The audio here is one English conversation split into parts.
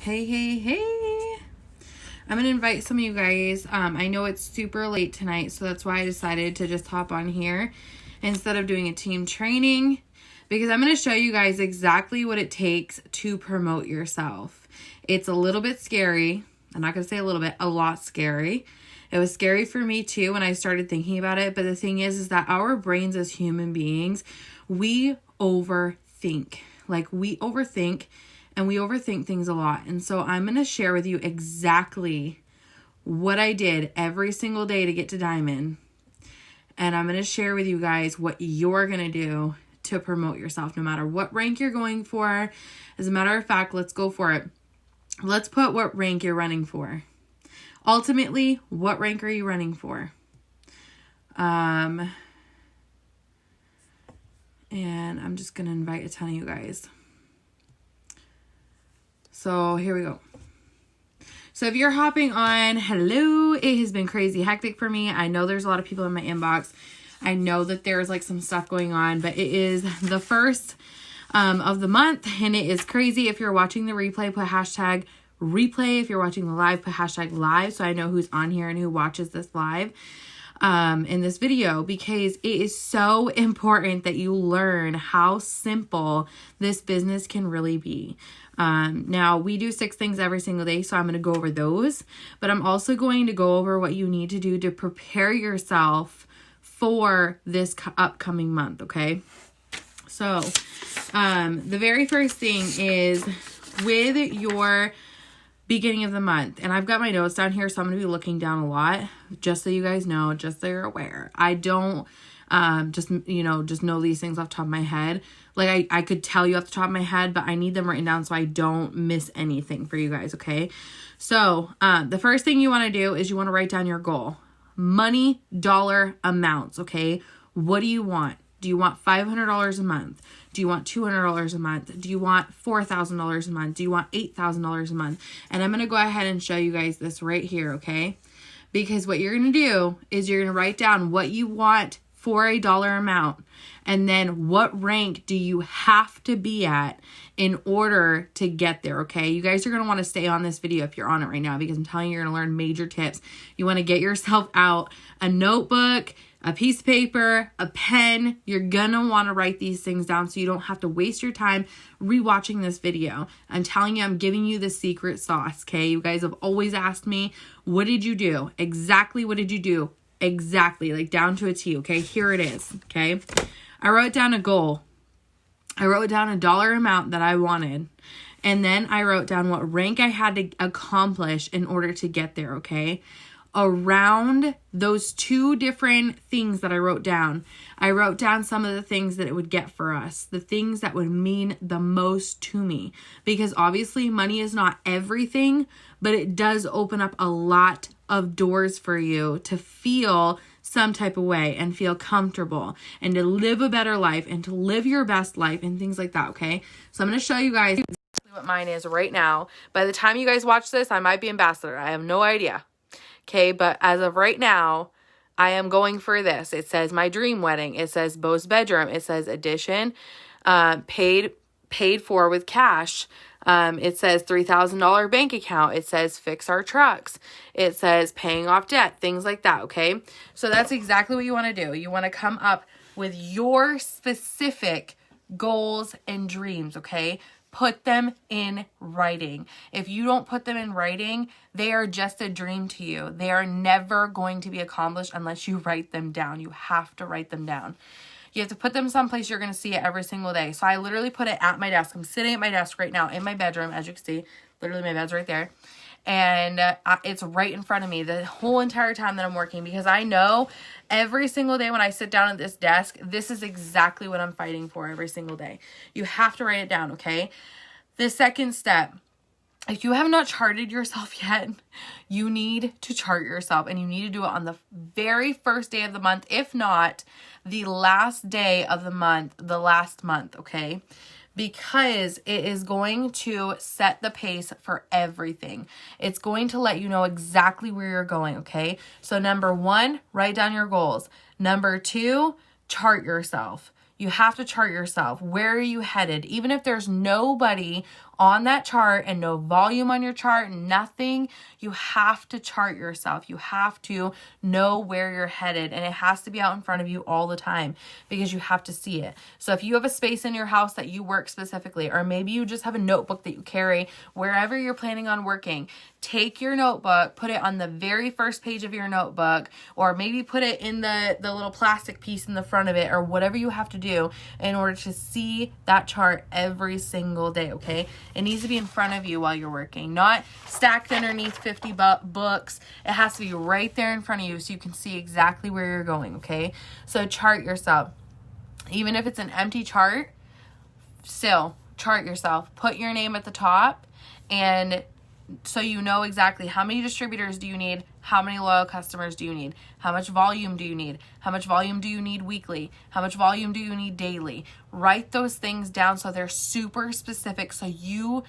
Hey. I'm going to invite some of you guys. I know it's super late tonight, so that's why I decided to just hop on here instead of doing a team training, because I'm going to show you guys exactly what it takes to promote yourself. It's a little bit scary. I'm not going to say a little bit, a lot scary. It was scary for me too when I started thinking about it. But the thing is that our brains as human beings, we overthink. We overthink, and we overthink things a lot. And so I'm going to share with you exactly what I did every single day to get to Diamond. And I'm going to share with you guys what you're going to do to promote yourself, no matter what rank you're going for. As a matter of fact, let's go for it. Let's put what rank you're running for. Ultimately, what rank are you running for? And I'm just going to invite a ton of you guys. So here we go. So if you're hopping on, hello, it has been crazy hectic for me. I know there's a lot of people in my inbox. I know that there's some stuff going on, but it is the first of the month, and it is crazy. If you're watching the replay, put hashtag replay. If you're watching the live, put hashtag live, so I know who's on here and who watches this live in this video, because it is so important that you learn how simple this business can really be. Now we do 6 things every single day, so I'm going to go over those, but I'm also going to go over what you need to do to prepare yourself for this upcoming month. Okay. So, the very first thing is with your beginning of the month, and I've got my notes down here, so I'm going to be looking down a lot, just so you guys know, just so you're aware. I don't just know these things off the top of my head. I could tell you off the top of my head, but I need them written down so I don't miss anything for you guys, okay? So, the first thing you want to do is you want to write down your goal. Money, dollar amounts, okay? What do you want? Do you want $500 a month? Do you want $200 a month? Do you want $4,000 a month? Do you want $8,000 a month? And I'm going to go ahead and show you guys this right here, okay? Because what you're going to do is you're going to write down what you want for a dollar amount, and then what rank do you have to be at in order to get there, okay? You guys are going to want to stay on this video if you're on it right now, because I'm telling you, you're going to learn major tips. You want to get yourself out a notebook, a piece of paper, a pen. You're going to want to write these things down so you don't have to waste your time rewatching this video. I'm telling you, I'm giving you the secret sauce, okay? You guys have always asked me, what did you do? Exactly what did you do? Exactly, down to a T, okay? Here it is, okay? I wrote down a goal. I wrote down a dollar amount that I wanted. And then I wrote down what rank I had to accomplish in order to get there, okay? Around those 2 different things that I wrote down some of the things that it would get for us, the things that would mean the most to me, because obviously money is not everything, but it does open up a lot of doors for you to feel some type of way and feel comfortable and to live a better life and to live your best life and things like that, okay? So I'm going to show you guys exactly what mine is right now. By the time you guys watch this, I might be ambassador. I have no idea. Okay, but as of right now, I am going for this. It says my dream wedding. It says Beau's bedroom. It says addition, paid for with cash. It says $3,000 bank account. It says fix our trucks. It says paying off debt, things like that. Okay, so that's exactly what you want to do. You want to come up with your specific goals and dreams. Okay. Put them in writing. If you don't put them in writing, they are just a dream to you. They are never going to be accomplished unless you write them down. You have to write them down. You have to put them someplace you're going to see it every single day. So I literally put it at my desk. I'm sitting at my desk right now in my bedroom, as you can see. Literally my bed's right there. And it's right in front of me the whole entire time that I'm working, because I know every single day when I sit down at this desk, this is exactly what I'm fighting for every single day. You have to write it down, okay? The second step, if you have not charted yourself yet, you need to chart yourself, and you need to do it on the very first day of the month, if not the last day of the month, the last month, okay? Because it is going to set the pace for everything. It's going to let you know exactly where you're going, okay? So number 1, write down your goals. Number 2, chart yourself. You have to chart yourself. Where are you headed? Even if there's nobody on that chart and no volume on your chart, nothing. You have to chart yourself. You have to know where you're headed, and it has to be out in front of you all the time because you have to see it. So if you have a space in your house that you work specifically, or maybe you just have a notebook that you carry wherever you're planning on working, take your notebook, put it on the very first page of your notebook, or maybe put it in the little plastic piece in the front of it, or whatever you have to do in order to see that chart every single day, okay? It needs to be in front of you while you're working, not stacked underneath 50 books. It has to be right there in front of you so you can see exactly where you're going, okay? So chart yourself. Even if it's an empty chart, still chart yourself. Put your name at the top, and so you know exactly how many distributors do you need, how many loyal customers do you need, how much volume do you need, how much volume do you need weekly, how much volume do you need daily. Write those things down so they're super specific, so you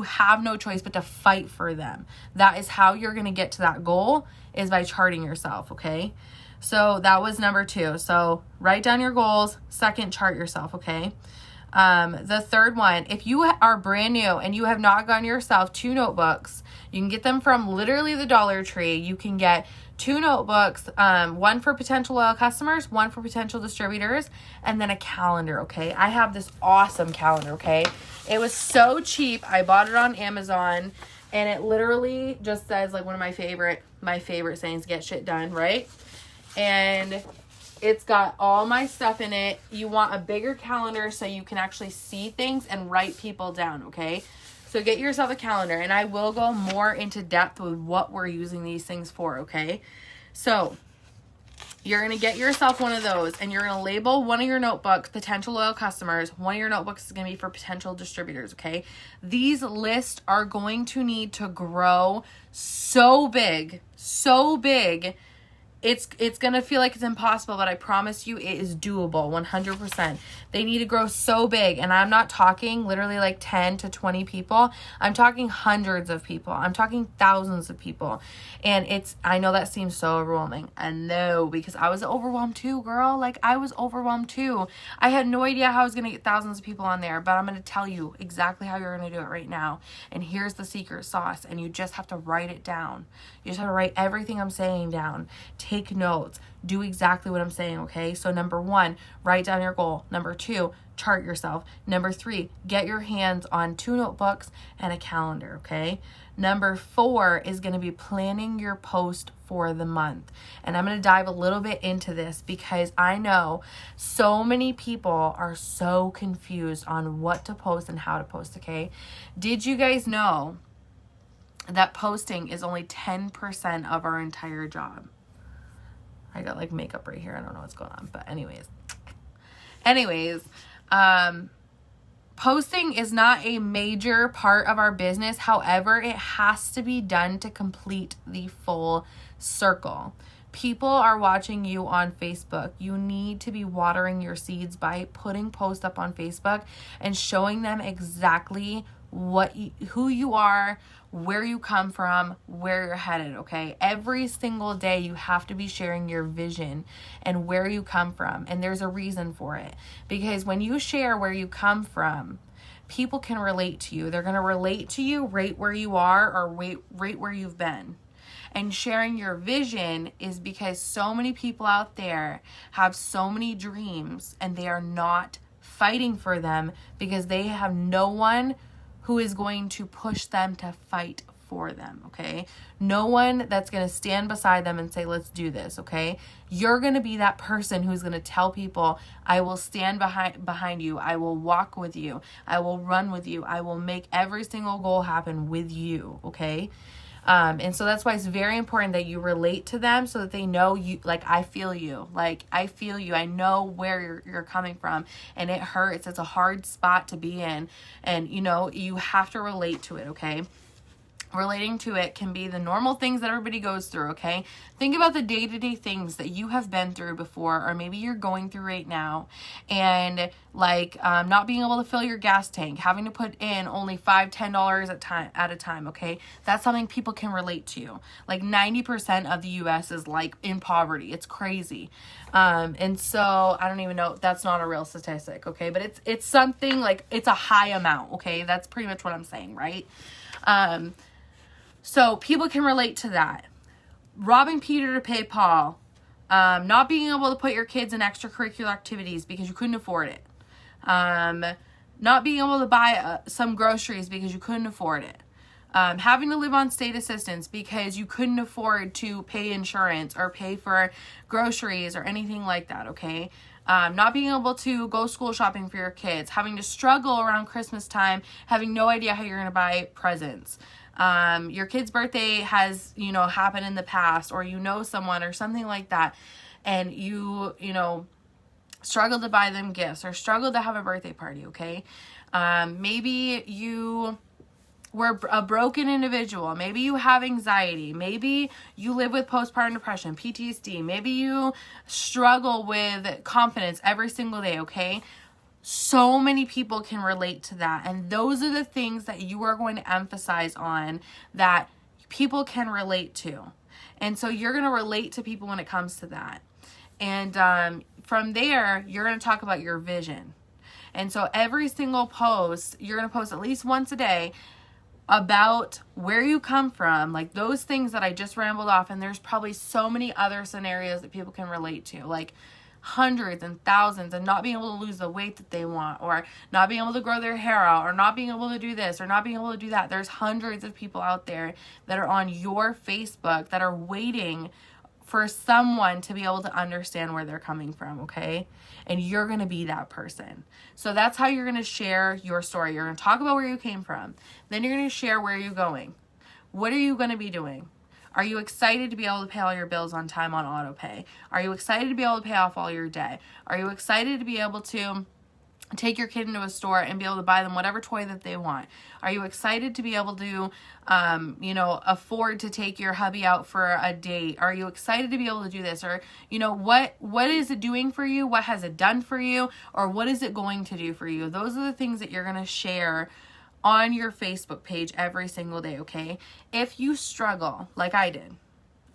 have no choice but to fight for them. That is how you're going to get to that goal, is by charting yourself, okay? So that was number 2. So write down your goals. Second, chart yourself, okay? The third one, if you are brand new and you have not gotten yourself 2 notebooks, you can get them from literally the Dollar Tree. You can get 2 notebooks, one for potential loyal customers, one for potential distributors, and then a calendar, okay? I have this awesome calendar, okay? It was so cheap. I bought it on Amazon, and it literally just says, like, one of my favorite sayings, get shit done, right? And it's got all my stuff in it. You want a bigger calendar so you can actually see things and write people down, okay? So get yourself a calendar, and I will go more into depth with what we're using these things for, okay? So you're going to get yourself one of those, and you're going to label one of your notebooks potential loyal customers. One of your notebooks is going to be for potential distributors, okay? These lists are going to need to grow so big. It's going to feel like it's impossible, but I promise you it is doable 100%. They need to grow so big, and I'm not talking literally like 10 to 20 people. I'm talking hundreds of people. I'm talking thousands of people. And I know that seems so overwhelming. I know, because I was overwhelmed too, girl. Like, I was overwhelmed too. I had no idea how I was going to get thousands of people on there, but I'm going to tell you exactly how you're going to do it right now. And here's the secret sauce, and you just have to write it down. You just have to write everything I'm saying down. Take notes. Do exactly what I'm saying, okay? So number 1, write down your goal. Number 2, chart yourself. Number 3, get your hands on 2 notebooks and a calendar, okay? Number 4 is going to be planning your post for the month. And I'm going to dive a little bit into this because I know so many people are so confused on what to post and how to post, okay? Did you guys know that posting is only 10% of our entire job? I got like makeup right here. I don't know what's going on, but anyways, posting is not a major part of our business. However, it has to be done to complete the full circle. People are watching you on Facebook. You need to be watering your seeds by putting posts up on Facebook and showing them exactly who you are, where you come from, where you're headed, okay? Every single day you have to be sharing your vision and where you come from. And there's a reason for it. Because when you share where you come from, people can relate to you. They're going to relate to you right where you are or right where you've been. And sharing your vision is because so many people out there have so many dreams and they are not fighting for them because they have no one who is going to push them to fight for them, okay? No one that's going to stand beside them and say, let's do this, okay? You're going to be that person who's going to tell people, I will stand behind you. I will walk with you. I will run with you. I will make every single goal happen with you, okay? And so that's why it's very important that you relate to them so that they know you, like, I feel you. Like, I feel you. I know where you're coming from, and it hurts. It's a hard spot to be in, and, you know, you have to relate to it, okay? relating to it can be the normal things that everybody goes through, okay? Think about the day-to-day things that you have been through before, or maybe you're going through right now, and like not being able to fill your gas tank, having to put in only $5-10 at a time, okay? That's something people can relate to. Like 90% of the US is like in poverty. It's crazy. And so I don't even know, that's not a real statistic, okay? But it's something like, it's a high amount, okay? That's pretty much what I'm saying, right? So people can relate to that. Robbing Peter to pay Paul. Not being able to put your kids in extracurricular activities because you couldn't afford it. Not being able to buy some groceries because you couldn't afford it. Having to live on state assistance because you couldn't afford to pay insurance or pay for groceries or anything like that, okay? Not being able to go school shopping for your kids. Having to struggle around Christmas time, having no idea how you're going to buy presents. Your kid's birthday has, happened in the past, or someone or something like that, and you struggle to buy them gifts or struggle to have a birthday party, okay? Maybe you were a broken individual. Maybe you have anxiety. Maybe you live with postpartum depression, PTSD. Maybe you struggle with confidence every single day, okay? So many people can relate to that. And those are the things that you are going to emphasize on that people can relate to. And so you're going to relate to people when it comes to that. And from there, you're going to talk about your vision. And so every single post, you're going to post at least once a day about where you come from, like those things that I just rambled off. And there's probably so many other scenarios that people can relate to, like hundreds and thousands, and not being able to lose the weight that they want, or not being able to grow their hair out, or not being able to do this, or not being able to do that. There's hundreds of people out there that are on your Facebook that are waiting for someone to be able to understand where they're coming from, okay? And you're going to be that person. So that's how you're going to share your story. You're going to talk about where you came from. Then you're going to share where you're going. What are you going to be doing? Are you excited to be able to pay all your bills on time on auto pay? Are you excited to be able to pay off all your debt? Are you excited to be able to take your kid into a store and be able to buy them whatever toy that they want? Are you excited to be able to, afford to take your hubby out for a date? Are you excited to be able to do this? Or, what is it doing for you? What has it done for you? Or what is it going to do for you? Those are the things that you're going to share on your Facebook page every single day, okay? If you struggle, like I did,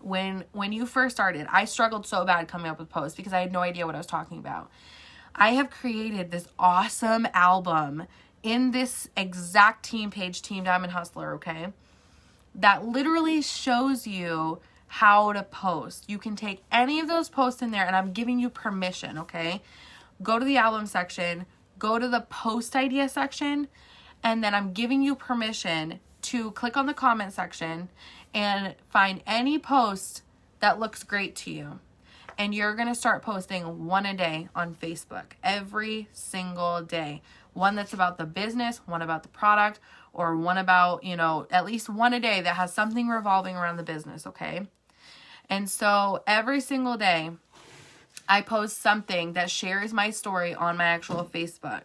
when you first started, I struggled so bad coming up with posts because I had no idea what I was talking about. I have created this awesome album in this exact team page, Team Diamond Hustler, okay? That literally shows you how to post. You can take any of those posts in there, and I'm giving you permission, okay? Go to the album section, go to the post idea section, and then I'm giving you permission to click on the comment section and find any post that looks great to you. And you're going to start posting one a day on Facebook every single day. One that's about the business, one about the product, or one about, at least one a day that has something revolving around the business, okay? And so every single day, I post something that shares my story on my actual Facebook,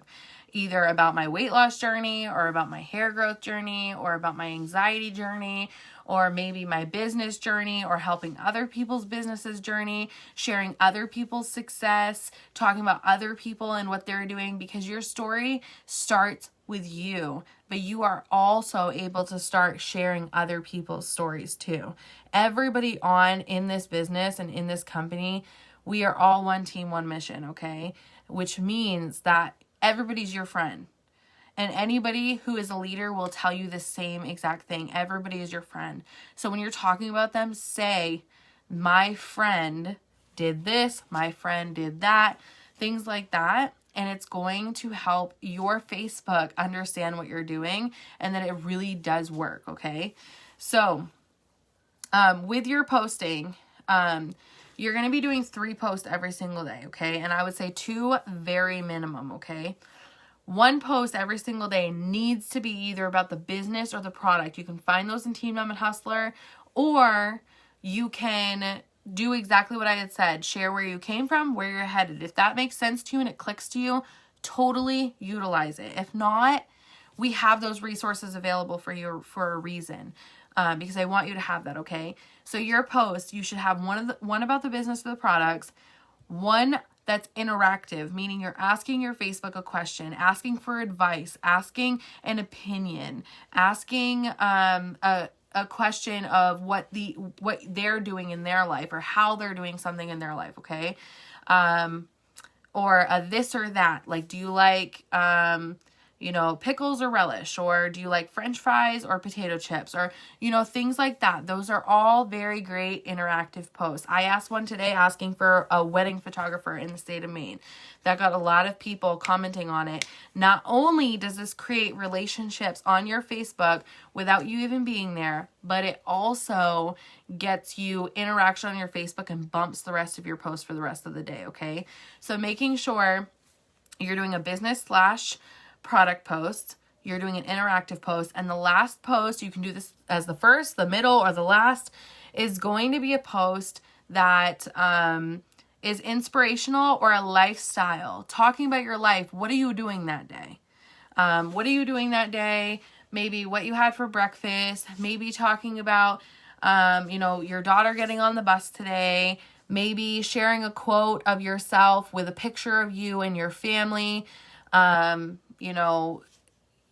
either about my weight loss journey, or about my hair growth journey, or about my anxiety journey, or maybe my business journey, or helping other people's businesses journey, sharing other people's success, talking about other people and what they're doing, because your story starts with you, but you are also able to start sharing other people's stories too. Everybody in this business and in this company, we are all one team, one mission, okay? Which means that everybody's your friend. And anybody who is a leader will tell you the same exact thing. Everybody is your friend. So when you're talking about them, say, my friend did this, my friend did that, things like that. And it's going to help your Facebook understand what you're doing and that it really does work, okay? So with your posting, you're going to be doing 3 posts every single day, okay? And I would say 2 very minimum, okay? 1 post every single day needs to be either about the business or the product. You can find those in Team Diamond Hustler, or you can do exactly what I had said. Share where you came from, where you're headed. If that makes sense to you and it clicks to you, totally utilize it. If not, we have those resources available for you for a reason. Because I want you to have that, okay? So your post, you should have one about the business of the products, one that's interactive, meaning you're asking your Facebook a question, asking for advice, asking an opinion, asking a question of what they're doing in their life or how they're doing something in their life, okay? Or a this or that. Like, do you like pickles or relish, or do you like French fries or potato chips, or, things like that. Those are all very great interactive posts. I asked one today asking for a wedding photographer in the state of Maine. That got a lot of people commenting on it. Not only does this create relationships on your Facebook without you even being there, but it also gets you interaction on your Facebook and bumps the rest of your posts for the rest of the day, okay? So making sure you're doing a business/product post, you're doing an interactive post, and the last post, you can do this as the first, the middle, or the last, is going to be a post that is inspirational or a lifestyle, talking about your life. What are you doing that day? What are you doing that day? Maybe what you had for breakfast, maybe talking about, your daughter getting on the bus today, maybe sharing a quote of yourself with a picture of you and your family,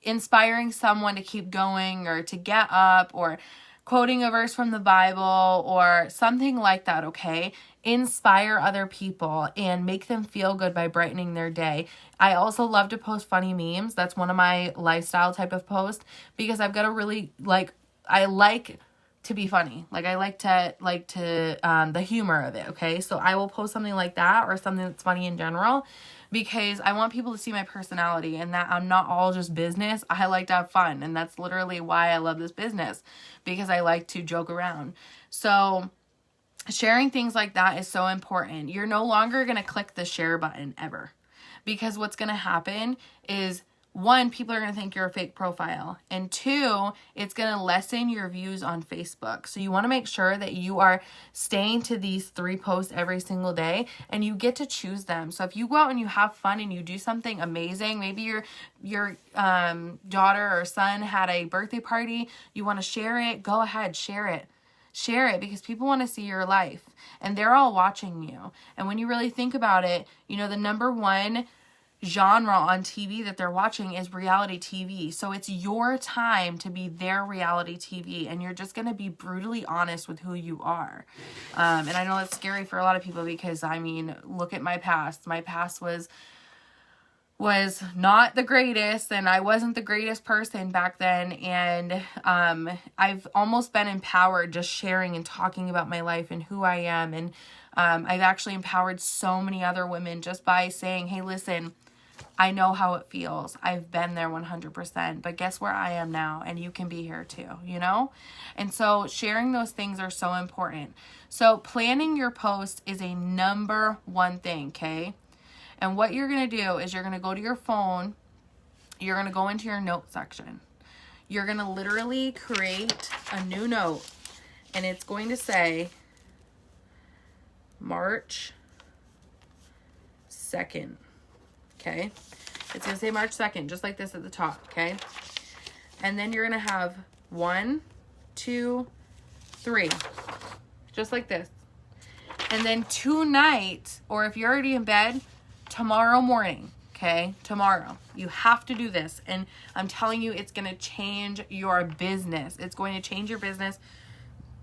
inspiring someone to keep going or to get up, or quoting a verse from the Bible or something like that, okay? Inspire other people and make them feel good by brightening their day. I also love to post funny memes. That's one of my lifestyle type of posts, because I've got a really, I like to be funny. I like to the humor of it, okay? So I will post something like that, or something that's funny in general, because I want people to see my personality and that I'm not all just business. I like to have fun, and that's literally why I love this business, because I like to joke around. So sharing things like that is so important. You're no longer going to click the share button ever, because what's going to happen is, one, people are going to think you're a fake profile, and two, it's going to lessen your views on Facebook. So you want to make sure that you are staying to these 3 posts every single day, and you get to choose them. So if you go out and you have fun and you do something amazing, maybe your daughter or son had a birthday party, you want to share it, go ahead, share it. Share it, because people want to see your life, and they're all watching you. And when you really think about it, the number one genre on TV that they're watching is reality TV. So it's your time to be their reality TV, and you're just going to be brutally honest with who you are. And I know that's scary for a lot of people, because look at my past. My past was not the greatest, and I wasn't the greatest person back then, and I've almost been empowered just sharing and talking about my life and who I am, and I've actually empowered so many other women just by saying, hey, listen, I know how it feels. I've been there 100%, but guess where I am now, and you can be here too, And so sharing those things are so important. So planning your post is a number one thing, okay? And what you're going to do is you're going to go to your phone, you're going to go into your note section. You're going to literally create a new note, and it's going to say March 2nd, okay? It's going to say March 2nd, just like this at the top, okay? And then you're going to have 1, 2, 3, just like this. And then tonight, or if you're already in bed, tomorrow morning, okay? Tomorrow. You have to do this. And I'm telling you, it's going to change your business. It's going to change your business.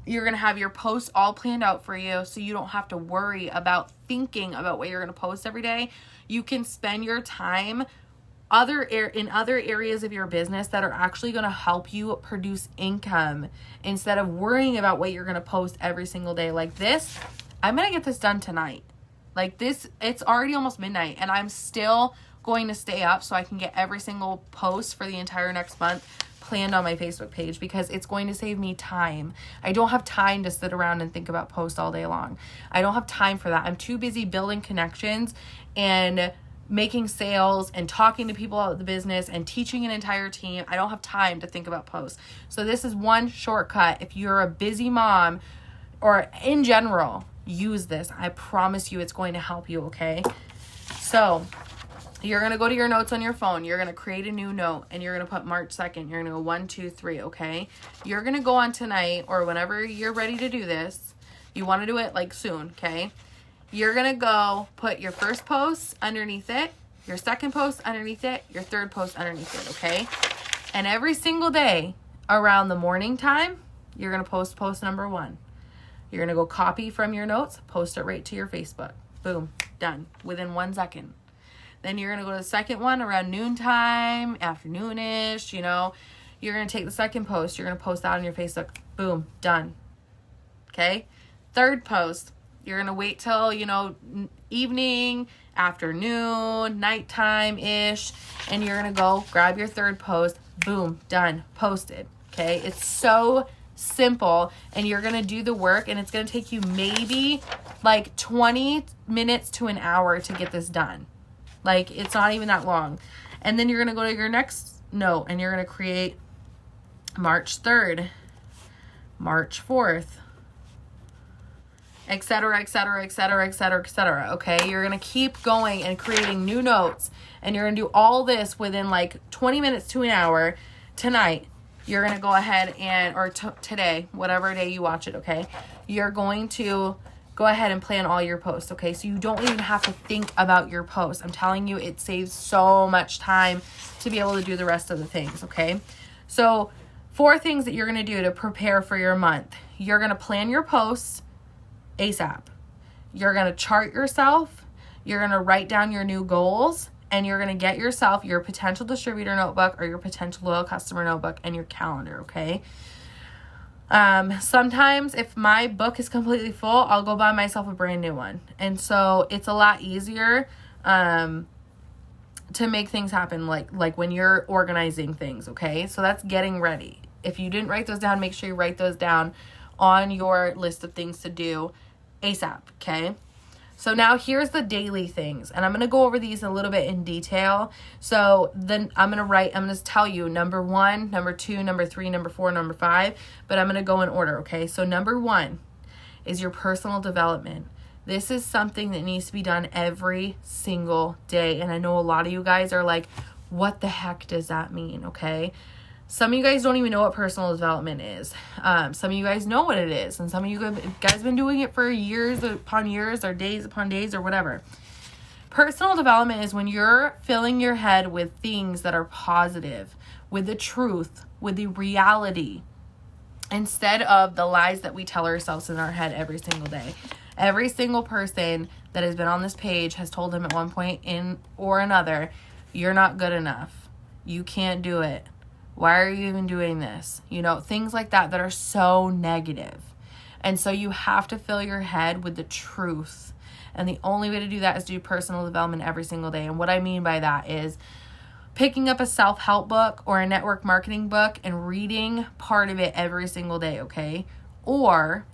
You're going to have your posts all planned out for you, so you don't have to worry about thinking about what you're going to post every day. You can spend your time in other areas of your business that are actually going to help you produce income, instead of worrying about what you're going to post every single day. Like this, I'm going to get this done tonight. Like this, it's already almost midnight, and I'm still going to stay up so I can get every single post for the entire next month planned on my Facebook page, because it's going to save me time. I don't have time to sit around and think about posts all day long. I don't have time for that. I'm too busy building connections and making sales and talking to people about the business and teaching an entire team. I don't have time to think about posts. So this is one shortcut. If you're a busy mom, or in general, use this. I promise you it's going to help you, okay? So You're going to go to your notes on your phone. You're going to create a new note and you're going to put March 2nd. You're going to go 1, 2, 3, okay? You're going to go on tonight or whenever you're ready to do this. You want to do it like soon, okay? You're going to go put your first post underneath it, your second post underneath it, your third post underneath it, okay? And every single day around the morning time, you're going to post number 1. You're going to go copy from your notes, post it right to your Facebook. Boom, done, within 1 second. Then you're going to go to the second one around noontime, afternoonish, you know. You're going to take the second post. You're going to post that on your Facebook. Boom, done. Okay? Third post, you're going to wait till, you know, evening, afternoon, nighttime-ish, and you're going to go grab your third post. Boom, done, posted. Okay? It's so simple, and you're going to do the work, and it's going to take you maybe like 20 minutes to an hour to get this done. Like, it's not even that long. And then you're going to go to your next note and you're going to create March 3rd, March 4th, etc., etc., etc., etc., etc. Okay? You're going to keep going and creating new notes. And you're going to do all this within like 20 minutes to an hour tonight. You're going to go ahead and, or today, whatever day you watch it, okay? You're going to go ahead and plan all your posts, okay? So you don't even have to think about your posts. I'm telling you, it saves so much time to be able to do the rest of the things, okay? So 4 things that you're going to do to prepare for your month. You're going to plan your posts ASAP. You're going to chart yourself. You're going to write down your new goals. And you're going to get yourself your potential distributor notebook or your potential loyal customer notebook and your calendar, okay? Sometimes if my book is completely full, I'll go buy myself a brand new one. And so it's a lot easier to make things happen like when you're organizing things, okay? So that's getting ready. If you didn't write those down, make sure you write those down on your list of things to do ASAP, okay? So now here's the daily things, and I'm going to go over these a little bit in detail. So then I'm going to tell you number 1, number 2, number 3, number 4, number 5, but I'm going to go in order, okay? So number 1 is your personal development. This is something that needs to be done every single day, and I know a lot of you guys are like, what the heck does that mean, okay? Some of you guys don't even know what personal development is. Some of you guys know what it is. And some of you guys have been doing it for years upon years or days upon days or whatever. Personal development is when you're filling your head with things that are positive, with the truth, with the reality, instead of the lies that we tell ourselves in our head every single day. Every single person that has been on this page has told them at one point in or another, you're not good enough. You can't do it. Why are you even doing this? You know, things like that are so negative. And so you have to fill your head with the truth. And the only way to do that is do personal development every single day. And what I mean by that is picking up a self-help book or a network marketing book and reading part of it every single day, okay? Or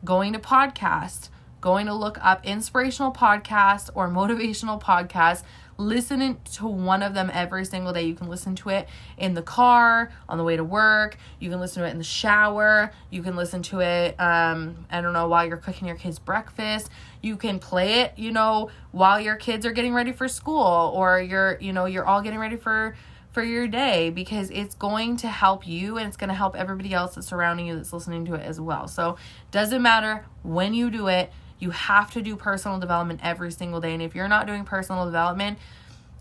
going to podcasts, going to look up inspirational podcasts or motivational podcasts, listening to one of them every single day. You can listen to it in the car, on the way to work. You can listen to it in the shower. You can listen to it, while you're cooking your kids breakfast. You can play it, while your kids are getting ready for school or you're all getting ready for your day, because it's going to help you and it's going to help everybody else that's surrounding you that's listening to it as well. So doesn't matter when you do it. You have to do personal development every single day. And if you're not doing personal development,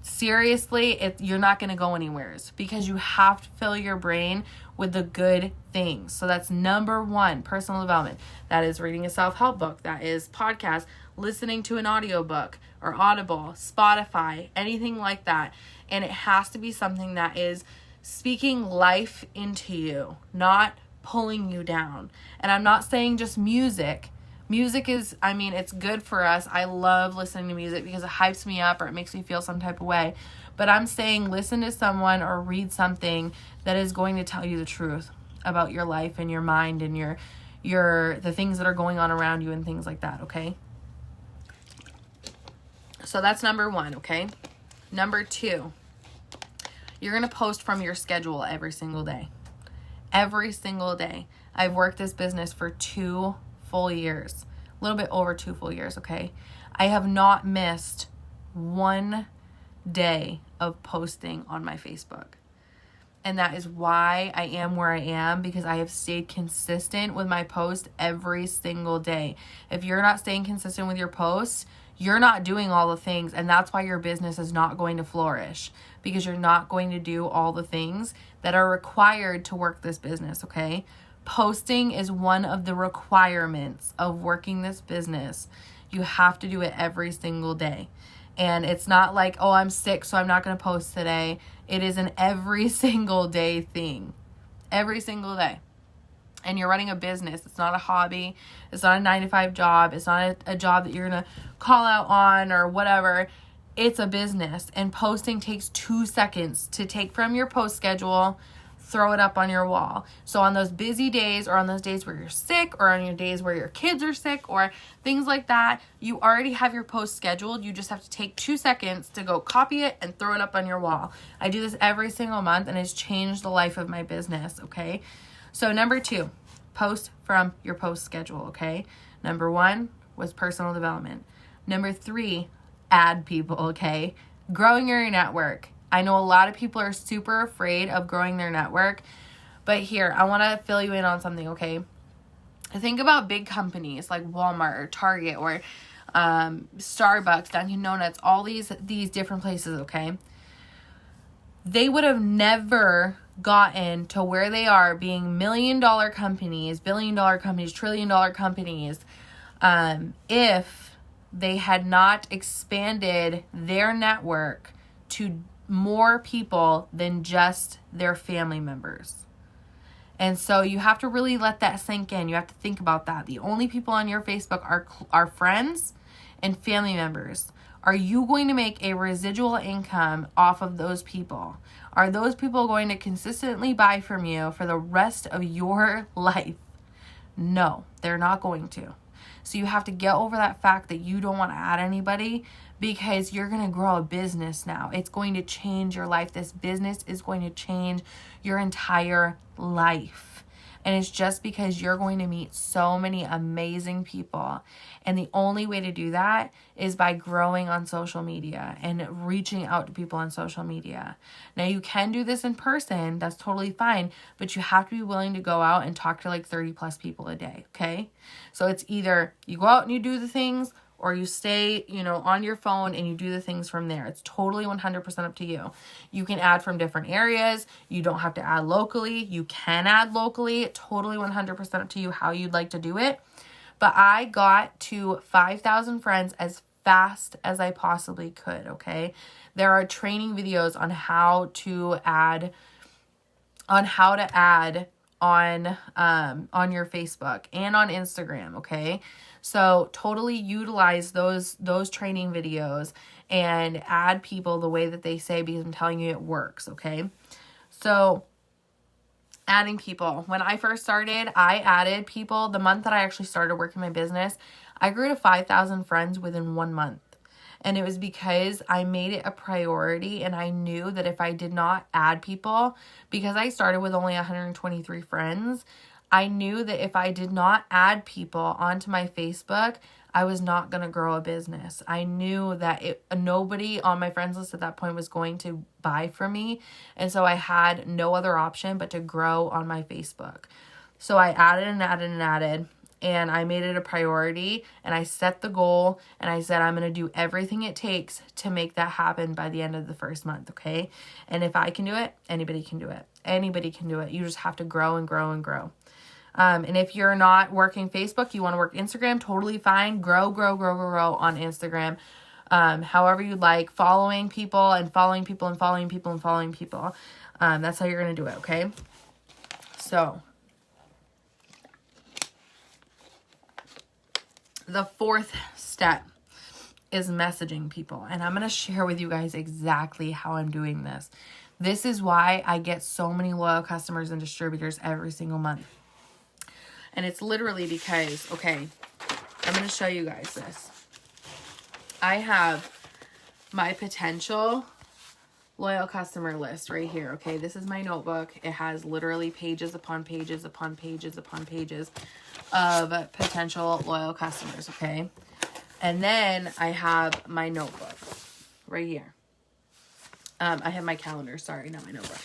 seriously, you're not going to go anywhere, because you have to fill your brain with the good things. So that's number 1, personal development. That is reading a self-help book. That is podcast, listening to an audiobook or Audible, Spotify, anything like that. And it has to be something that is speaking life into you, not pulling you down. And I'm not saying just music. Music is, it's good for us. I love listening to music because it hypes me up or it makes me feel some type of way. But I'm saying listen to someone or read something that is going to tell you the truth about your life and your mind and the things that are going on around you and things like that, okay? So that's number 1, okay? Number 2, you're going to post from your schedule every single day. Every single day. I've worked this business for 2 full years, a little bit over 2 full years, okay? I have not missed one day of posting on my Facebook. And that is why I am where I am, because I have stayed consistent with my post every single day. If you're not staying consistent with your posts, you're not doing all the things, and that's why your business is not going to flourish, because you're not going to do all the things that are required to work this business, okay? Posting is one of the requirements of working this business. You have to do it every single day. And it's not like, oh, I'm sick, so I'm not going to post today. It is an every single day thing. Every single day. And you're running a business. It's not a hobby. It's not a 9-to-5 job. It's not a job that you're going to call out on or whatever. It's a business. And posting takes 2 seconds to take from your post schedule, throw it up on your wall. So on those busy days, or on those days where you're sick, or on your days where your kids are sick, or things like that, you already have your post scheduled. You just have to take 2 seconds to go copy it and throw it up on your wall. I do this every single month, and it's changed the life of my business, okay? So number 2, post from your post schedule, okay? Number 1 was personal development. Number 3, add people, okay? Growing your network. I know a lot of people are super afraid of growing their network, but here, I want to fill you in on something, okay? Think about big companies like Walmart or Target or Starbucks, Dunkin' Donuts, all these different places, okay? They would have never gotten to where they are, being $1 million companies, $1 billion companies, $1 trillion companies, if they had not expanded their network to more people than just their family members. And so you have to really let that sink in. You have to think about that. The only people on your Facebook are friends and family members. Are you going to make a residual income off of those people? Are those people going to consistently buy from you for the rest of your life? No, they're not going to. So you have to get over that fact that you don't want to add anybody, because you're going to grow a business now. It's going to change your life. This business is going to change your entire life. And it's just because you're going to meet so many amazing people. And the only way to do that is by growing on social media and reaching out to people on social media. Now, you can do this in person. That's totally fine. But you have to be willing to go out and talk to like 30 plus people a day, okay? So it's either you go out and you do the things, or you stay, on your phone and you do the things from there. It's totally 100% up to you. You can add from different areas. You don't have to add locally. You can add locally. Totally 100% up to you how you'd like to do it. But I got to 5,000 friends as fast as I possibly could, okay? There are training videos on how to add on your Facebook and on Instagram, okay? So totally utilize those training videos and add people the way that they say, because I'm telling you it works, okay? So adding people. When I first started, I added people. The month that I actually started working my business, I grew to 5,000 friends within 1 month. And it was because I made it a priority, and I knew that if I did not add people, because I started with only 123 friends, I knew that if I did not add people onto my Facebook, I was not going to grow a business. I knew that nobody on my friends list at that point was going to buy from me. And so I had no other option but to grow on my Facebook. So I added and added and added. And I made it a priority, and I set the goal, and I said I'm going to do everything it takes to make that happen by the end of the first month, okay? And if I can do it, anybody can do it. Anybody can do it. You just have to grow and grow and grow. And if you're not working Facebook, you want to work Instagram, totally fine. Grow on Instagram. However you like, following people and following people and following people and following people. That's how you're going to do it, okay? So the 4th step is messaging people. And I'm going to share with you guys exactly how I'm doing this. This is why I get so many loyal customers and distributors every single month. And it's literally because, okay, I'm going to show you guys this. I have my potential loyal customer list right here, okay? This is my notebook. It has literally pages upon pages upon pages upon pages of potential loyal customers, okay? And then I have my notebook right here. I have my calendar. Sorry, not my notebook.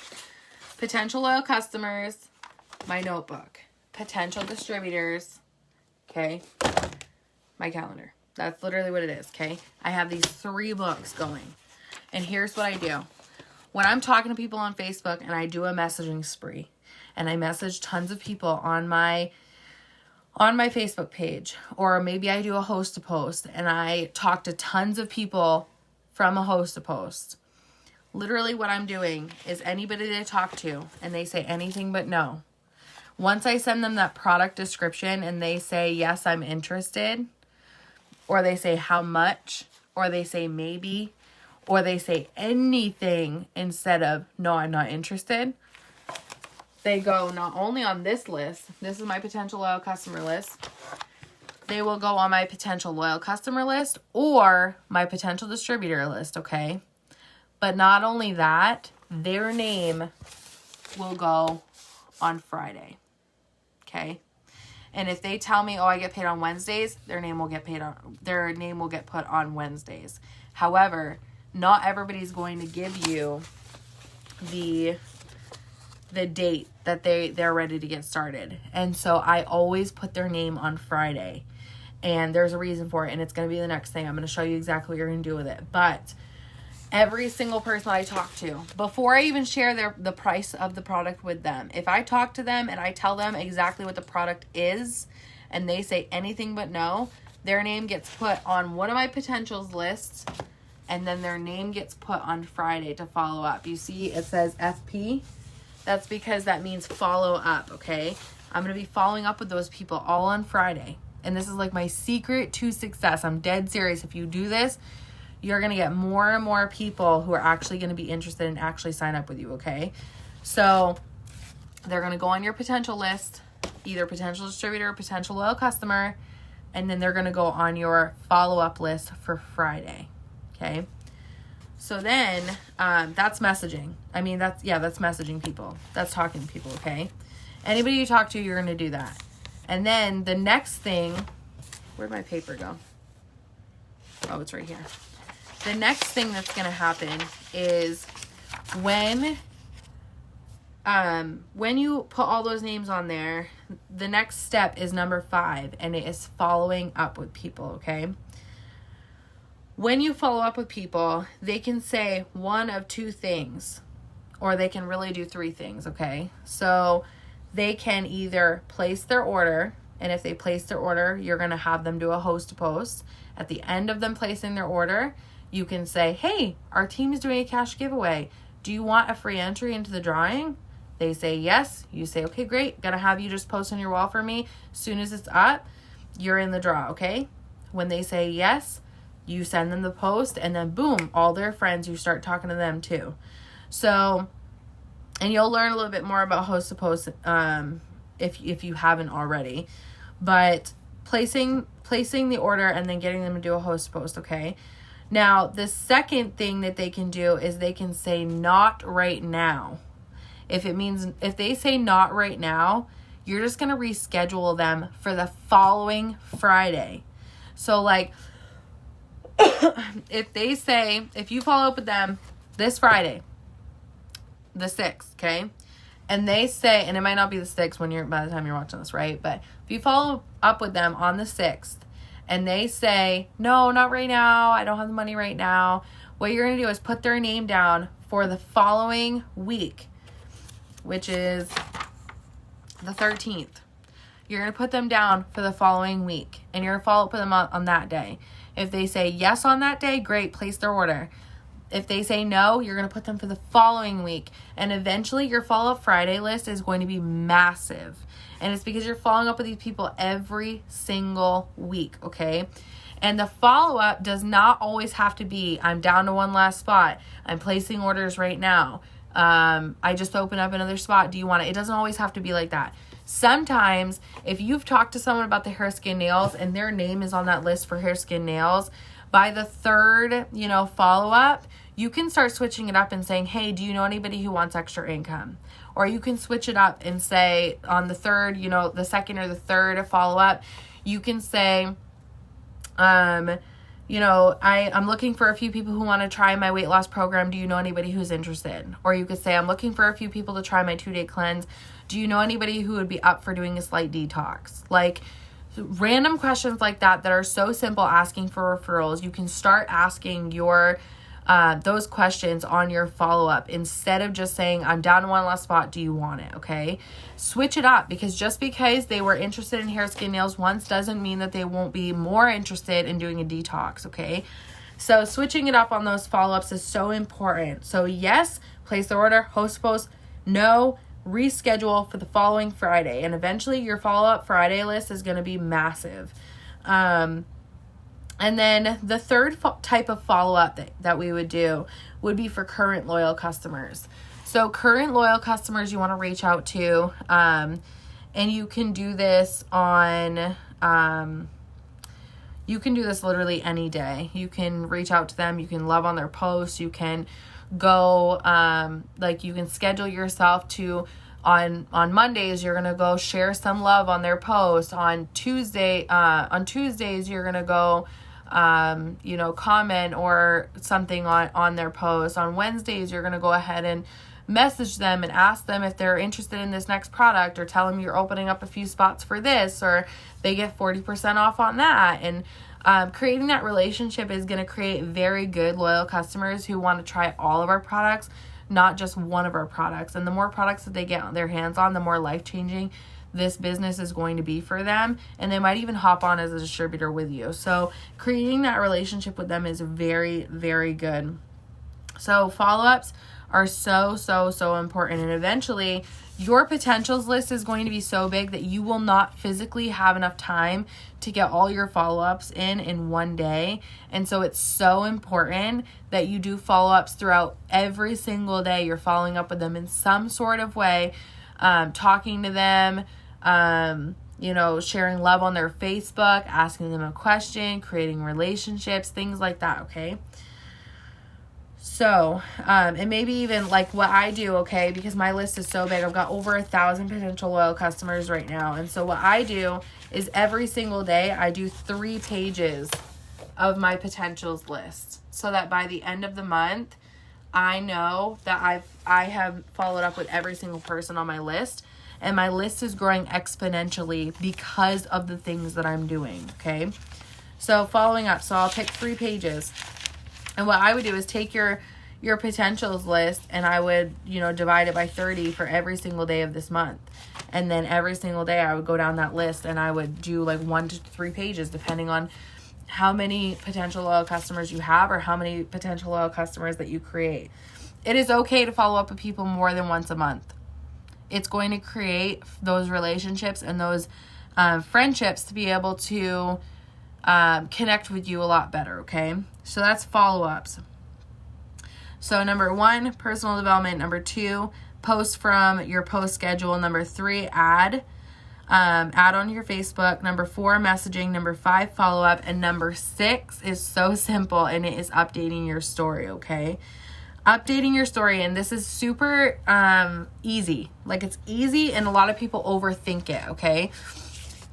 Potential loyal customers, my notebook. Potential distributors, okay, my calendar. That's literally what it is, okay? I have these 3 books going. And here's what I do. When I'm talking to people on Facebook and I do a messaging spree, and I message tons of people on my Facebook page, or maybe I do a host to post and I talk to tons of people from a host to post. Literally what I'm doing is anybody that I talk to and they say anything but no. Once I send them that product description and they say, yes, I'm interested, or they say how much, or they say maybe, or they say anything instead of, no, I'm not interested, they go not only on this list, this is my potential loyal customer list, they will go on my potential loyal customer list or my potential distributor list, okay? But not only that, their name will go on Friday, okay? And if they tell me, oh, I get paid on Wednesdays, their name will get put on Wednesdays. However, not everybody's going to give you the date that they're ready to get started. And so I always put their name on Friday. And there's a reason for it, and it's going to be the next thing. I'm going to show you exactly what you're going to do with it. But every single person that I talk to, before I even share the price of the product with them, if I talk to them and I tell them exactly what the product is and they say anything but no, their name gets put on one of my potentials lists, and then their name gets put on Friday to follow up. You see it says FP? That's because that means follow up, okay? I'm going to be following up with those people all on Friday. And this is like my secret to success. I'm dead serious. If you do this, you're going to get more and more people who are actually going to be interested and actually sign up with you, okay? So they're going to go on your potential list, either potential distributor or potential loyal customer, and then they're going to go on your follow-up list for Friday, okay? So then that's messaging. I mean, that's messaging people. That's talking to people, okay? Anybody you talk to, you're going to do that. And then the next thing, where'd my paper go? Oh, it's right here. The next thing that's going to happen is when you put all those names on there, the next step is number 5, and it is following up with people, okay? When you follow up with people, they can say one of 2 things, or they can really do 3 things, okay? So they can either place their order, and if they place their order, you're going to have them do a host to post. At the end of them placing their order, you can say, hey, our team is doing a cash giveaway. Do you want a free entry into the drawing? They say yes. You say, okay, great. Gonna have you just post on your wall for me. As soon as it's up, you're in the draw, okay? When they say yes, you send them the post, and then boom, all their friends, you start talking to them too. So, and you'll learn a little bit more about host to post if you haven't already. But placing the order and then getting them to do a host to post, okay? Now, the second thing that they can do is they can say not right now. If they say not right now, you're just going to reschedule them for the following Friday. So like, if you follow up with them this Friday, the 6th, okay? And they say, and it might not be the 6th by the time you're watching this, right? But if you follow up with them on the 6th and they say, no, not right now, I don't have the money right now, what you're going to do is put their name down for the following week, which is the 13th. You're going to put them down for the following week, and you're going to follow up with them on that day. If they say yes on that day, great, place their order. If they say no, you're going to put them for the following week. And eventually your follow-up Friday list is going to be massive. And it's because you're following up with these people every single week, okay? And the follow-up does not always have to be, I'm down to one last spot. I'm placing orders right now. I just opened up another spot. Do you want it? It doesn't always have to be like that. Sometimes if you've talked to someone about the hair, skin, nails, and their name is on that list for hair, skin, nails, by the third, follow-up, you can start switching it up and saying, hey, do you know anybody who wants extra income? Or you can switch it up and say on the third, the second or the third follow-up, you can say, I'm looking for a few people who want to try my weight loss program. Do you know anybody who's interested? Or you could say, I'm looking for a few people to try my 2-day cleanse. Do you know anybody who would be up for doing a slight detox? Like random questions like that are so simple, asking for referrals. You can start asking your those questions on your follow-up instead of just saying, I'm down to one last spot. Do you want it? Okay. Switch it up, because just because they were interested in hair, skin, nails once doesn't mean that they won't be more interested in doing a detox. Okay. So switching it up on those follow-ups is so important. So yes, place the order, host post, no, reschedule for the following Friday. And eventually your follow-up Friday list is going to be massive. And then the third type of follow-up that we would do would be for current loyal customers. So current loyal customers you want to reach out to, and you can do this you can do this literally any day. You can reach out to them. You can love on their posts. You can go, you can schedule yourself to, on Mondays, you're going to go share some love on their post. On Tuesdays, you're going to go, comment or something on their post. On Wednesdays, you're going to go ahead and message them and ask them if they're interested in this next product, or tell them you're opening up a few spots for this, or they get 40% off on that. And creating that relationship is going to create very good loyal customers who want to try all of our products, not just one of our products. And the more products that they get their hands on, the more life-changing this business is going to be for them, and they might even hop on as a distributor with you. So creating that relationship with them is very, very good. So follow-ups are so important, and eventually your potentials list is going to be so big that you will not physically have enough time to get all your follow-ups in one day. And so it's so important that you do follow-ups throughout every single day. You're following up with them in some sort of way, talking to them, sharing love on their Facebook, asking them a question, creating relationships, things like that. Okay. So, and maybe even like what I do, okay, because my list is so big. I've got over 1,000 potential loyal customers right now. And so what I do is every single day I do 3 pages of my potentials list, so that by the end of the month, I know that I have followed up with every single person on my list, and my list is growing exponentially because of the things that I'm doing. Okay. So following up, so I'll pick 3 pages. And what I would do is take your potentials list, and I would, divide it by 30 for every single day of this month. And then every single day I would go down that list, and I would do like 1 to 3 pages, depending on how many potential loyal customers you have, or how many potential loyal customers that you create. It is okay to follow up with people more than once a month. It's going to create those relationships and those friendships to be able to connect with you a lot better. Okay. So that's follow-ups. So number 1, personal development. Number 2, post from your post schedule. Number 3, add on your Facebook. Number 4, messaging. Number 5, follow-up. And number 6 is so simple, and it is updating your story. Okay. Updating your story. And this is super easy. Like, it's easy, and a lot of people overthink it. Okay.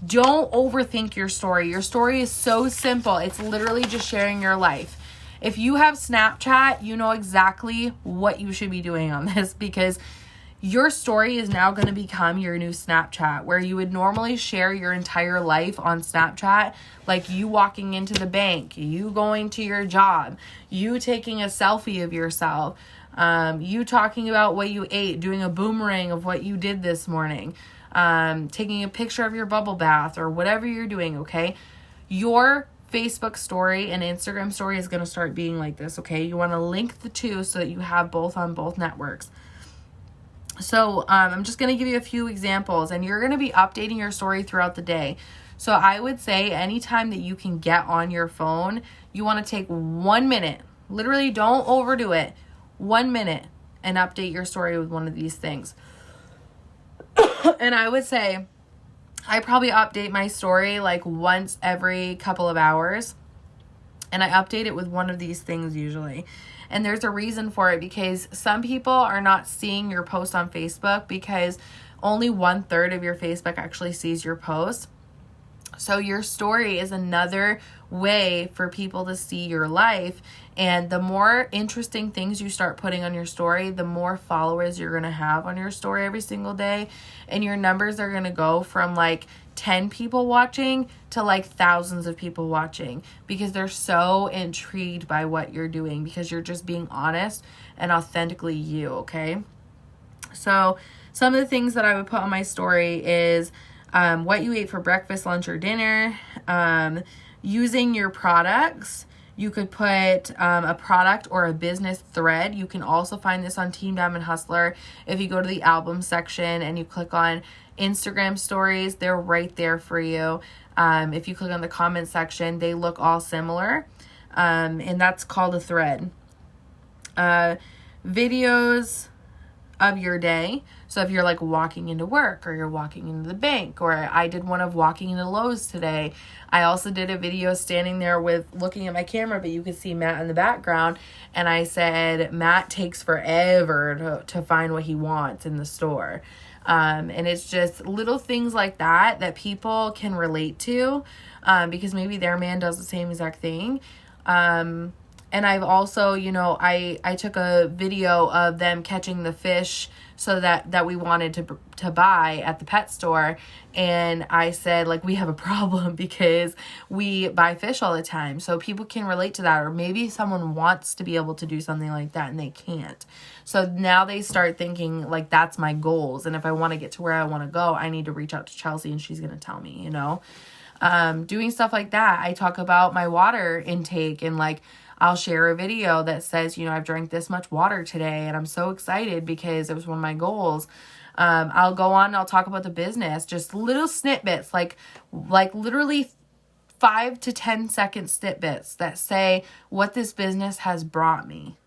Don't overthink your story. Your story is so simple. It's literally just sharing your life. If you have Snapchat, you know exactly what you should be doing on this, because your story is now going to become your new Snapchat, where you would normally share your entire life on Snapchat, like you walking into the bank, you going to your job, you taking a selfie of yourself, you talking about what you ate, doing a boomerang of what you did this morning, taking a picture of your bubble bath, or whatever you're doing. Okay. Your Facebook story and Instagram story is going to start being like this. Okay. You want to link the two so that you have both on both networks. So, I'm just going to give you a few examples, and you're going to be updating your story throughout the day. So I would say anytime that you can get on your phone, you want to take 1 minute, literally don't overdo it, 1 minute, and update your story with one of these things. And I would say I probably update my story like once every couple of hours, and I update it with one of these things usually. And there's a reason for it, because some people are not seeing your post on Facebook because only 1/3 of your Facebook actually sees your post. So your story is another way for people to see your life. And the more interesting things you start putting on your story, the more followers you're going to have on your story every single day. And your numbers are going to go from like 10 people watching to like thousands of people watching, because they're so intrigued by what you're doing, because you're just being honest and authentically you, okay? So some of the things that I would put on my story is what you ate for breakfast, lunch, or dinner, using your products. You could put a product or a business thread. You can also find this on Team Diamond Hustler. If you go to the album section and you click on Instagram stories, they're right there for you. If you click on the comment section, they look all similar. And that's called a thread. Videos of your day. So if you're like walking into work, or you're walking into the bank, or I did one of walking into Lowe's today. I also did a video standing there with looking at my camera, but you could see Matt in the background. And I said, Matt takes forever to find what he wants in the store. And it's just little things like that people can relate to, because maybe their man does the same exact thing. And I've also, I took a video of them catching the fish so that we wanted to buy at the pet store. And I said, like, we have a problem because we buy fish all the time. So people can relate to that. Or maybe someone wants to be able to do something like that and they can't. So now they start thinking, like, that's my goals. And if I want to get to where I want to go, I need to reach out to Chelsea and she's going to tell me, doing stuff like that. I talk about my water intake, and like, I'll share a video that says, I've drank this much water today and I'm so excited because it was one of my goals. I'll go on and I'll talk about the business, just little snippets, like literally 5 to 10 second snippets that say what this business has brought me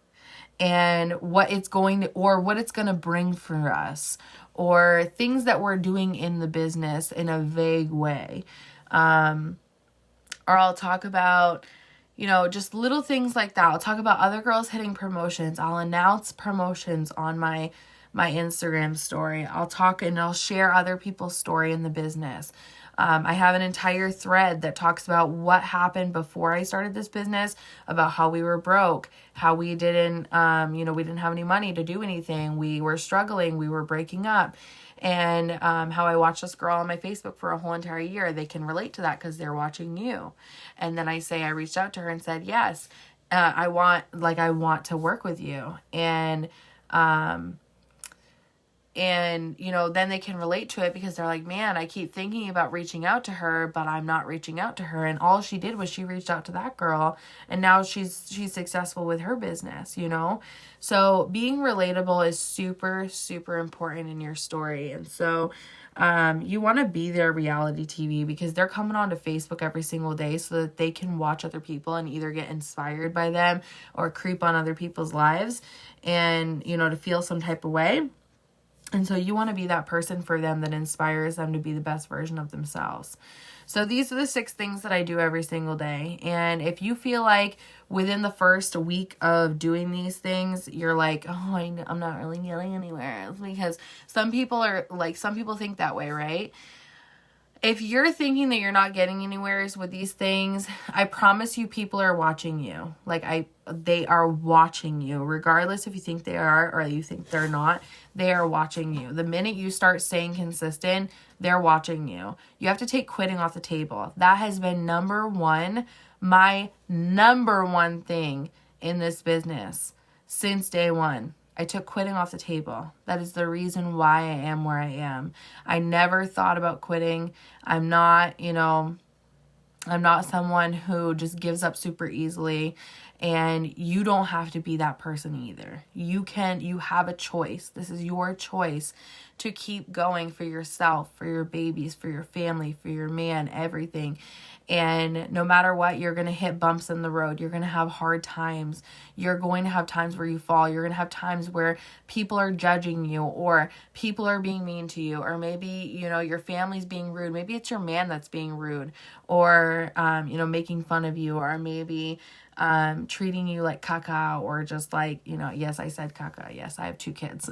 and what it's going to, or what it's going to bring for us, or things that we're doing in the business in a vague way. Or I'll talk about, just little things like that. I'll talk about other girls hitting promotions. I'll announce promotions on my Instagram story. I'll talk and I'll share other people's story in the business. I have an entire thread that talks about what happened before I started this business, about how we were broke, how we didn't, we didn't have any money to do anything. We were struggling. We were breaking up. And how I watched this girl on my Facebook for a whole entire year. They can relate to that because they're watching you. And then I reached out to her and said, yes, I want to work with you. And then they can relate to it because they're like, man, I keep thinking about reaching out to her, but I'm not reaching out to her. And all she did was she reached out to that girl, and now she's successful with her business, So being relatable is super, super important in your story. And so you want to be their reality TV, because they're coming onto Facebook every single day so that they can watch other people and either get inspired by them or creep on other people's lives and, to feel some type of way. And so you want to be that person for them that inspires them to be the best version of themselves. So these are the 6 things that I do every single day. And if you feel like within the first week of doing these things, you're like, oh, I'm not really getting anywhere. It's because some people think that way, right? If you're thinking that you're not getting anywhere with these things, I promise you people are watching you. They are watching you, regardless if you think they are or you think they're not. They are watching you. The minute you start staying consistent, they're watching you. You have to take quitting off the table. That has been my number one thing in this business since day one. I took quitting off the table. That is the reason why I am where I am. I never thought about quitting. I'm not someone who just gives up super easily, and you don't have to be that person either. You have a choice. This is your choice to keep going for yourself, for your babies, for your family, for your man, everything. And no matter what, you're going to hit bumps in the road. You're going to have hard times. You're going to have times where you fall. You're going to have times where people are judging you, or people are being mean to you, or maybe, your family's being rude. Maybe it's your man that's being rude, or, making fun of you, or maybe treating you like caca, or just like, yes, I said caca. Yes, I have 2 kids.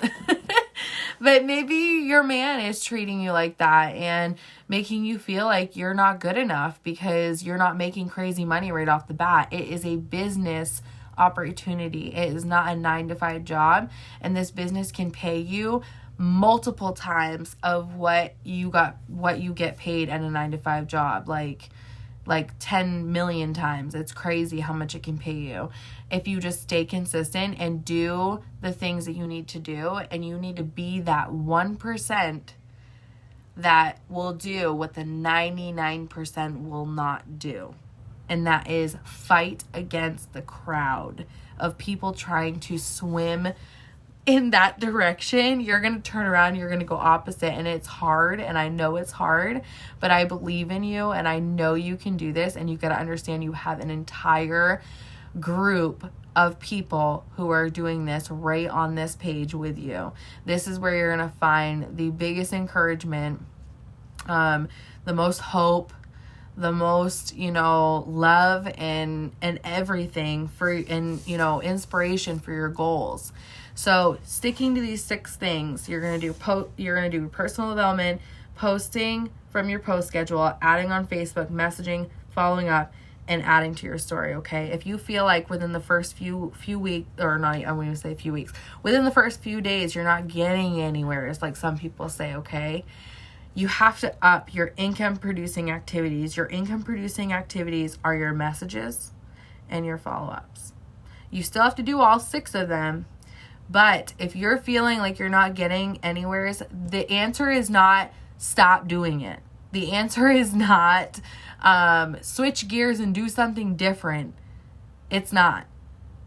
But maybe your man is treating you like that and making you feel like you're not good enough because you're not making crazy money right off the bat. It is a business opportunity. It is not a 9-to-5 job, and this business can pay you multiple times of what you get paid at a 9-to-5 job, like 10 million times. It's crazy how much it can pay you if you just stay consistent and do the things that you need to do. And you need to be that 1% that will do what the 99% will not do. And that is fight against the crowd of people trying to swim in that direction. You're going to turn around, you're going to go opposite, and it's hard, and I know it's hard, but I believe in you, and I know you can do this, and you got to understand you have an entire group of people who are doing this right on this page with you. This is where you're going to find the biggest encouragement, the most hope, the most, love and everything and inspiration for your goals. So sticking to these 6 things, you're going to do personal development, posting from your post schedule, adding on Facebook, messaging, following up, and adding to your story. Okay. If you feel like within the first few weeks, or not, I'm going to say few weeks, within the first few days, you're not getting anywhere, it's like some people say, okay, you have to up your income producing activities. Your income producing activities are your messages and your follow-ups. You still have to do all 6 of them. But if you're feeling like you're not getting anywhere, the answer is not stop doing it. The answer is not switch gears and do something different. It's not.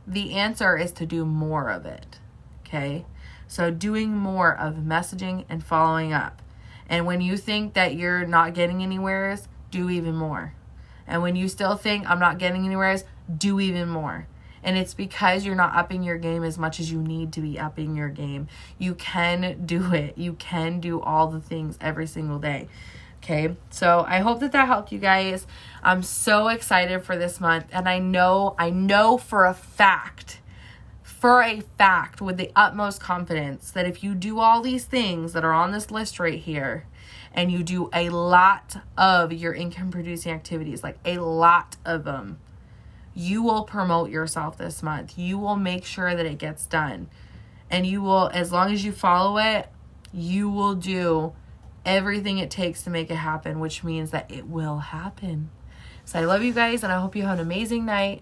The answer is to do more of it. Okay? So doing more of messaging and following up. And when you think that you're not getting anywhere, do even more. And when you still think I'm not getting anywhere, do even more. And it's because you're not upping your game as much as you need to be upping your game. You can do it. You can do all the things every single day. Okay, so I hope that helped you guys. I'm so excited for this month. And I know for a fact, with the utmost confidence, that if you do all these things that are on this list right here, and you do a lot of your income producing activities, like a lot of them, you will promote yourself this month. You will make sure that it gets done. And you will, as long as you follow it, you will do everything it takes to make it happen, which means that it will happen. So I love you guys, and I hope you have an amazing night.